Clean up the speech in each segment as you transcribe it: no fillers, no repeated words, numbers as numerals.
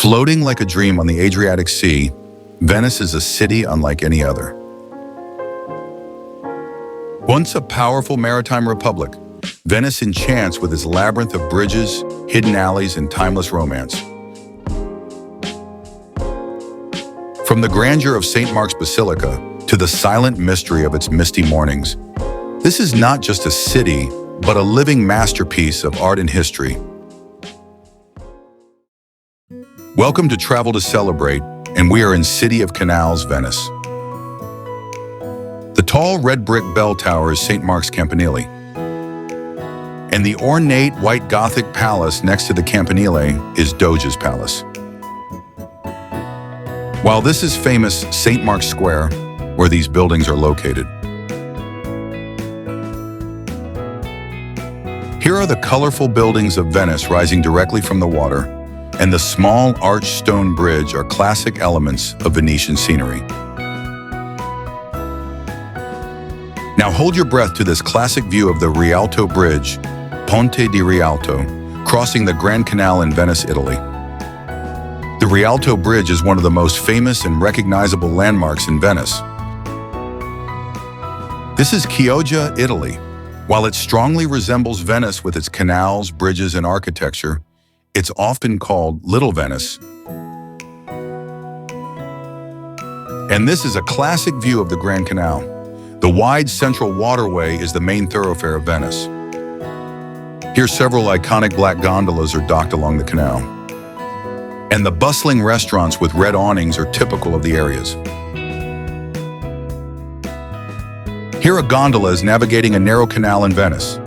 Floating like a dream on the Adriatic Sea, Venice is a city unlike any other. Once a powerful maritime republic, Venice enchants with its labyrinth of bridges, hidden alleys, and timeless romance. From the grandeur of St. Mark's Basilica to the silent mystery of its misty mornings, this is not just a city, but a living masterpiece of art and history. Welcome to Travel to Celebrate, and we are in City of Canals, Venice. The tall red brick bell tower is St. Mark's Campanile, and the ornate white Gothic palace next to the Campanile is Doge's Palace. While this is famous St. Mark's Square, where these buildings are located. Here are the colorful buildings of Venice rising directly from the water, and the small arched stone bridge are classic elements of Venetian scenery. Now hold your breath to this classic view of the Rialto Bridge, Ponte di Rialto, crossing the Grand Canal in Venice, Italy. The Rialto Bridge is one of the most famous and recognizable landmarks in Venice. This is Chioggia, Italy. While it strongly resembles Venice with its canals, bridges, and architecture, it's often called Little Venice. And this is a classic view of the Grand Canal. The wide central waterway is the main thoroughfare of Venice. Here, several iconic black gondolas are docked along the canal. And the bustling restaurants with red awnings are typical of the areas. Here, a gondola is navigating a narrow canal in Venice.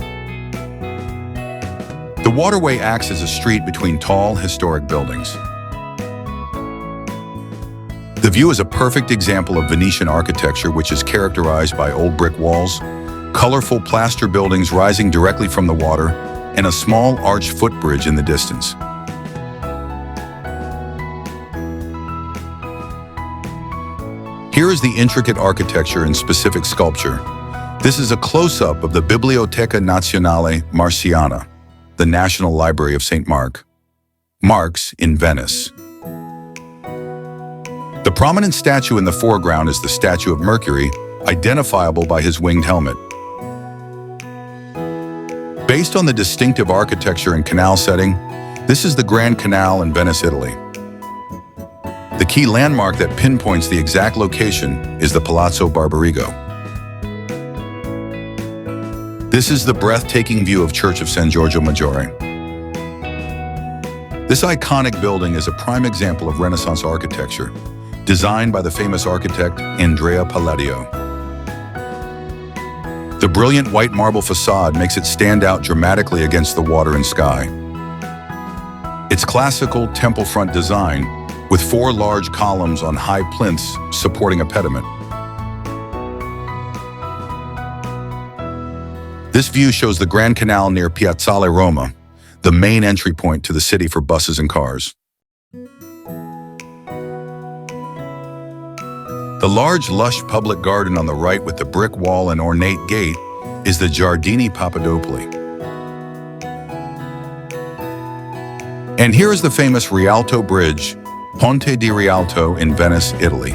The waterway acts as a street between tall, historic buildings. The view is a perfect example of Venetian architecture, which is characterized by old brick walls, colorful plaster buildings rising directly from the water, and a small arched footbridge in the distance. Here is the intricate architecture and specific sculpture. This is a close-up of the Biblioteca Nazionale Marciana, the National Library of St. Mark's in Venice. The prominent statue in the foreground is the statue of Mercury, identifiable by his winged helmet. Based on the distinctive architecture and canal setting, this is the Grand Canal in Venice, Italy. The key landmark that pinpoints the exact location is the Palazzo Barbarigo. This is the breathtaking view of Church of San Giorgio Maggiore. This iconic building is a prime example of Renaissance architecture, designed by the famous architect Andrea Palladio. The brilliant white marble facade makes it stand out dramatically against the water and sky. Its classical temple front design, with 4 large columns on high plinths supporting a pediment. This view shows the Grand Canal near Piazzale Roma, the main entry point to the city for buses and cars. The large, lush public garden on the right with the brick wall and ornate gate is the Giardini Papadopoli. And here is the famous Rialto Bridge, Ponte di Rialto in Venice, Italy.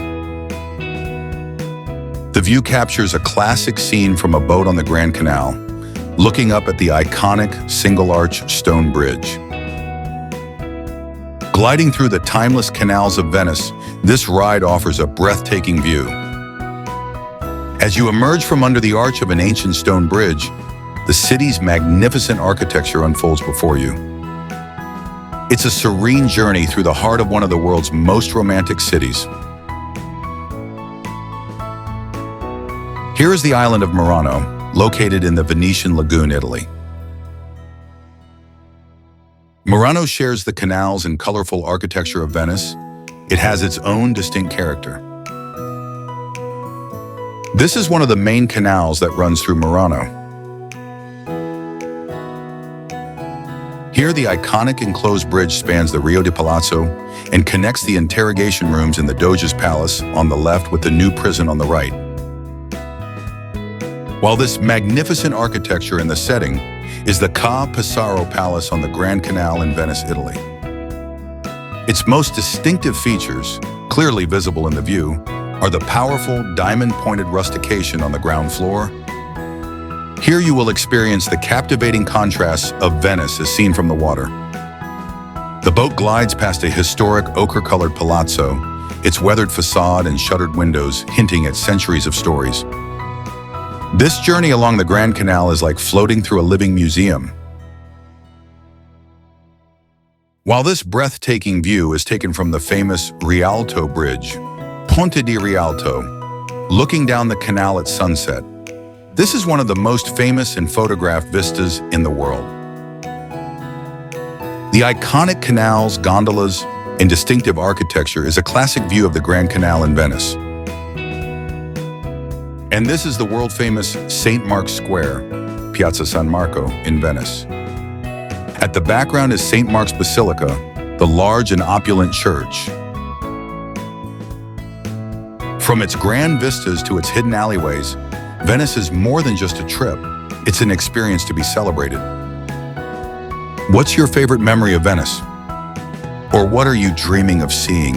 The view captures a classic scene from a boat on the Grand Canal, looking up at the iconic single-arch stone bridge. Gliding through the timeless canals of Venice, this ride offers a breathtaking view. As you emerge from under the arch of an ancient stone bridge, the city's magnificent architecture unfolds before you. It's a serene journey through the heart of one of the world's most romantic cities. Here is the island of Murano, located in the Venetian lagoon, Italy. Murano shares the canals and colorful architecture of Venice. It has its own distinct character. This is one of the main canals that runs through Murano. Here, the iconic enclosed bridge spans the Rio di Palazzo and connects the interrogation rooms in the Doge's Palace on the left with the new prison on the right. While this magnificent architecture in the setting is the Ca' Pesaro Palace on the Grand Canal in Venice, Italy. Its most distinctive features, clearly visible in the view, are the powerful diamond-pointed rustication on the ground floor. Here you will experience the captivating contrasts of Venice as seen from the water. The boat glides past a historic ochre-colored palazzo, its weathered facade and shuttered windows hinting at centuries of stories. This journey along the Grand Canal is like floating through a living museum. While this breathtaking view is taken from the famous Rialto Bridge, Ponte di Rialto, looking down the canal at sunset, this is one of the most famous and photographed vistas in the world. The iconic canals, gondolas, and distinctive architecture is a classic view of the Grand Canal in Venice. And this is the world-famous St. Mark's Square, Piazza San Marco in Venice. At the background is St. Mark's Basilica, the large and opulent church. From its grand vistas to its hidden alleyways, Venice is more than just a trip. It's an experience to be celebrated. What's your favorite memory of Venice? Or what are you dreaming of seeing?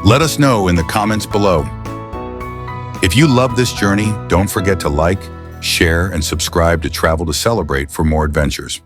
Let us know in the comments below. If you love this journey, don't forget to like, share, and subscribe to Travel to Celebrate for more adventures.